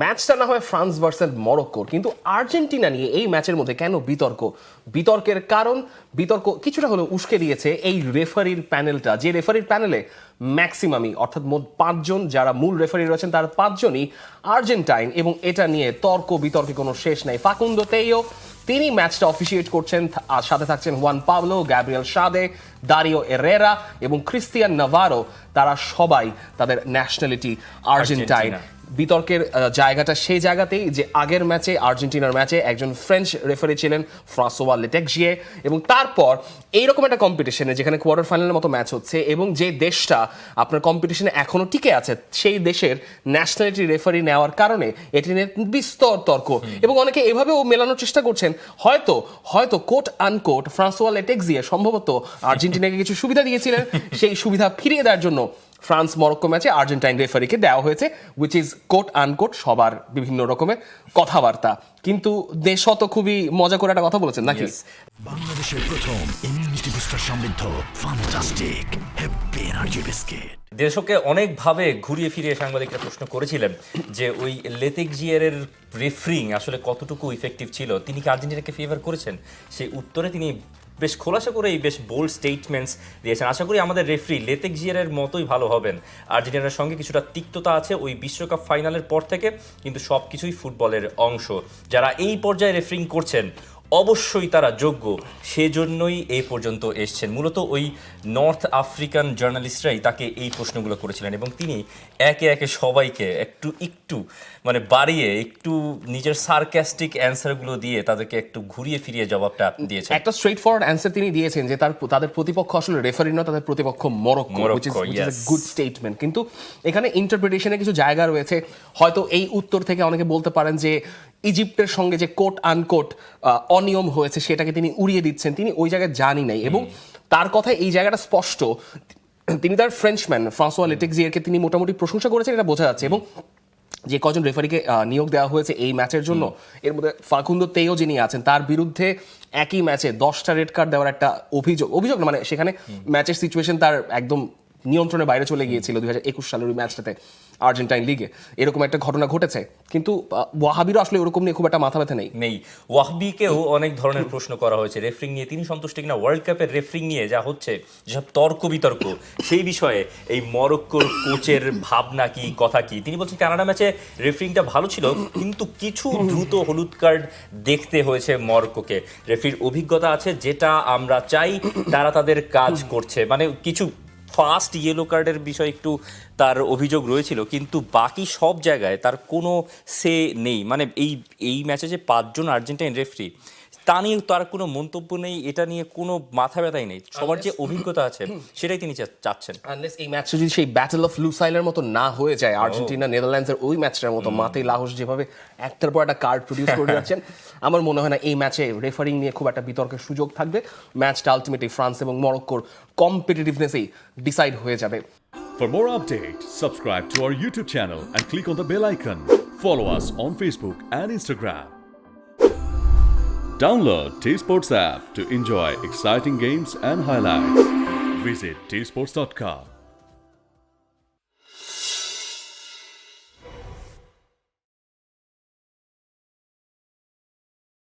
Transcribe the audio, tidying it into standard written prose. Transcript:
ম্যাচটা না হয় ফ্রান্স ভার্সেস মরক্কোর, কিন্তু আর্জেন্টিনা নিয়ে এই ম্যাচের মধ্যে কেন বিতর্কের কারণ বিতর্ক কিছুটা হলেও উস্কে দিয়েছে এই রেফারির প্যানেলটা, যে রেফারির প্যানেলে ম্যাক্সিমামই অর্থাৎ মোট 5 জন যারা মূল রেফারি রয়েছেন তার 5 জনই আর্জেন্টাইন, এবং এটা নিয়ে বিতর্কে কোনো শেষ নাই। ফাকুন্দো তেইও তিনি ম্যাচটা অফিসিয়েট করছেন, আর সাথে থাকছেন হুয়ান পাবলো, গ্যাব্রিয়েল সাদে, দারিও এরেরা এবং ক্রিস্টিয়ান নাভারো, তারা সবাই তাদের ন্যাশনালিটি আর্জেন্টাইন। বিতর্কের জায়গাটা সেই জায়গাতেই যে আগের ম্যাচে আর্জেন্টিনার ম্যাচে একজন ফ্রেঞ্চ রেফারি ছিলেন ফ্রাঁসোয়া লেটেক্সিয়ে, এবং তারপর এইরকম একটা কম্পিটিশনে যেখানে কোয়ার্টার ফাইনালের মতো ম্যাচ হচ্ছে এবং যে দেশটা আপনার কম্পিটিশনে এখনো টিকে আছে সেই দেশের ন্যাশনালিটি রেফারি নেওয়ার কারণে এটি নিয়ে বিস্তর তর্ক, এবং অনেকে এভাবেও মেলানোর চেষ্টা করছেন হয়তো কোট আনকোট ফ্রাঁসোয়া লেটেক্সিয়ে সম্ভবত আর্জেন্টিনাকে কিছু সুবিধা দিয়েছিলেন, সেই সুবিধা ফিরিয়ে দেওয়ার জন্য ফ্রান্স মরক্কো ম্যাচে আর্জেন্টাইন রেফারিকে দেওয়া হয়েছে, উইচ ইজ কোট আনকোট সবার বিভিন্ন রকমের কথাবার্তা। কিন্তু দেশও তো খুবই মজা করে একটা কথা বলেছেন নাকি? বাংলাদেশের প্রথম ইমিউনিটি বুস্টার সমৃদ্ধ ফ্যান্টাস্টিক হ্যাপি এনার্জি বিস্কিট। দেশকে অনেকভাবে ঘুরিয়ে ফিরিয়ে সাংবাদিকরা প্রশ্ন করেছিলেন যে ওই লেতেকজিয়ারের রেফারিং আসলে কতটুকু ইফেক্টিভ ছিল, তিনি কি আর্জেন্টিনাকে ফেভার করেছেন? সেই উত্তরে তিনি বেশ খোলাসা করেই বেশ বোল্ড স্টেটমেন্টস দিয়েছেন। আশা করি আমাদের রেফারি লেতেকজিয়ারের মতোই ভালো হবেন। আর্জেন্টিনার সঙ্গে কিছুটা তিক্ততা আছে ওই বিশ্বকাপ ফাইনালের পর থেকে, কিন্তু সব কিছুই ফুটবলের অংশ। যারা এই পর্যায়ে রেফারিং করছেন অবশ্যই তারা যোগ্য, সেজন্যই এই পর্যন্ত এসছেন। মূলত ওই নর্থ আফ্রিকান জার্নালিস্টরাই তাকে এই প্রশ্নগুলো করেছিলেন, এবং তিনি একে একে সবাইকে একটু মানে বাড়িয়ে একটু নিজের সারক্যাস্টিক অ্যান্সারগুলো দিয়ে তাদেরকে একটু ঘুরিয়ে ফিরিয়ে জবাবটা দিয়েছেন। একটা স্ট্রেট ফরওয়ার্ড অ্যান্সার তিনি দিয়েছেন যে তাদের প্রতিপক্ষ আসলে রেফারি নয়, তাদের প্রতিপক্ষ Morocco, which is a good statement। কিন্তু এখানে ইন্টারপ্রিটেশনের কিছু জায়গা রয়েছে। হয়তো এই উত্তর থেকে অনেকে বলতে পারেন যে ইজিপ্টের সঙ্গে যে কোট আনকোট অনিয়ম হয়েছে সেটাকে তিনি উড়িয়ে দিচ্ছেন, তিনি ওই জায়গায় জানি নাই, এবং তার কথায় এই জায়গাটা স্পষ্ট। তিনি তার ফ্রেঞ্চম্যান ফ্রাঁসোয়া লেটেক্সিয়ারকে তিনি মোটামুটি প্রশংসা করেছেন, এটা বোঝা যাচ্ছে। এবং যে কজন রেফারিকে নিয়োগ দেওয়া হয়েছে এই ম্যাচের জন্য, এর মধ্যে ফাকুন্দো তেইও যিনি আছেন, তার বিরুদ্ধে একই ম্যাচে 10টা রেড কার্ড দেওয়ার একটা অভিযোগ না, মানে সেখানে ম্যাচের সিচুয়েশন তার একদম নিয়ন্ত্রণের বাইরে চলে গিয়েছিল 2021 সালের ওই ম্যাচটাতে আর্জেন্টাইন লিগে, এরকম একটা ঘটনা ঘটেছে। কিন্তু ওয়াহাবিরও আসলে ওরকম নিয়ে খুব একটা মাথা ব্যথা নেই। ওয়াহাবিকেও অনেক ধরনের প্রশ্ন করা হয়েছে রেফারিং নিয়ে, তিনি সন্তুষ্ট কিনা ওয়ার্ল্ড কাপের রেফারিং নিয়ে যা হচ্ছে, যেসব তর্ক বিতর্ক, সেই বিষয়ে এই মরক্কোর কোচের ভাবনা কি, কথা কি। তিনি বলছেন কানাডা ম্যাচে রেফারিংটা ভালো ছিল, কিন্তু কিছু দ্রুত হলুদ কার্ড দেখতে হয়েছে মরক্কোকে। রেফারির অভিজ্ঞতা আছে, যেটা আমরা চাই, তারা তাদের কাজ করছে। মানে কিছু ফার্স্ট ইয়েলো কার্ডের বিষয়ে একটু তার অভিযোগ রয়েছিল, কিন্তু বাকি সব জায়গায় তার কোনো সে নেই। মানে এই ম্যাচে যে 5 জন আর্জেন্টাইন রেফারি, তা নিয়ে তার কোনো মন্তব্য নেই, এটা নিয়ে কোনো মাথা ব্যথাই নেই। সবার যে অভিজ্ঞতা আছে সেটাই তিনি চাচ্ছেন। এই ম্যাচটা যদি সেই ব্যাটল অফ লুসাইলের মতো না হয়ে যায়, আর্জেন্টিনা নেদারল্যান্ডসের ওই ম্যাচটার মতো মাতেই লাহোস যেভাবে একটার পর একটা কার্ড প্রডিউস করে যাচ্ছেন, আমার মনে হয় না এই ম্যাচে রেফারিং নিয়ে খুব একটা বিতর্কের সুযোগ থাকবে। ম্যাচটা আলটিমেটলি ফ্রান্স এবং মরক্কোর কম্পিটিটিভনেসেই ডিসাইড হয়ে যাবে। For more updates, subscribe to our YouTube channel and click on the bell icon. Follow us on Facebook and Instagram. Download T-Sports app to enjoy exciting games and highlights. Visit tsports.com.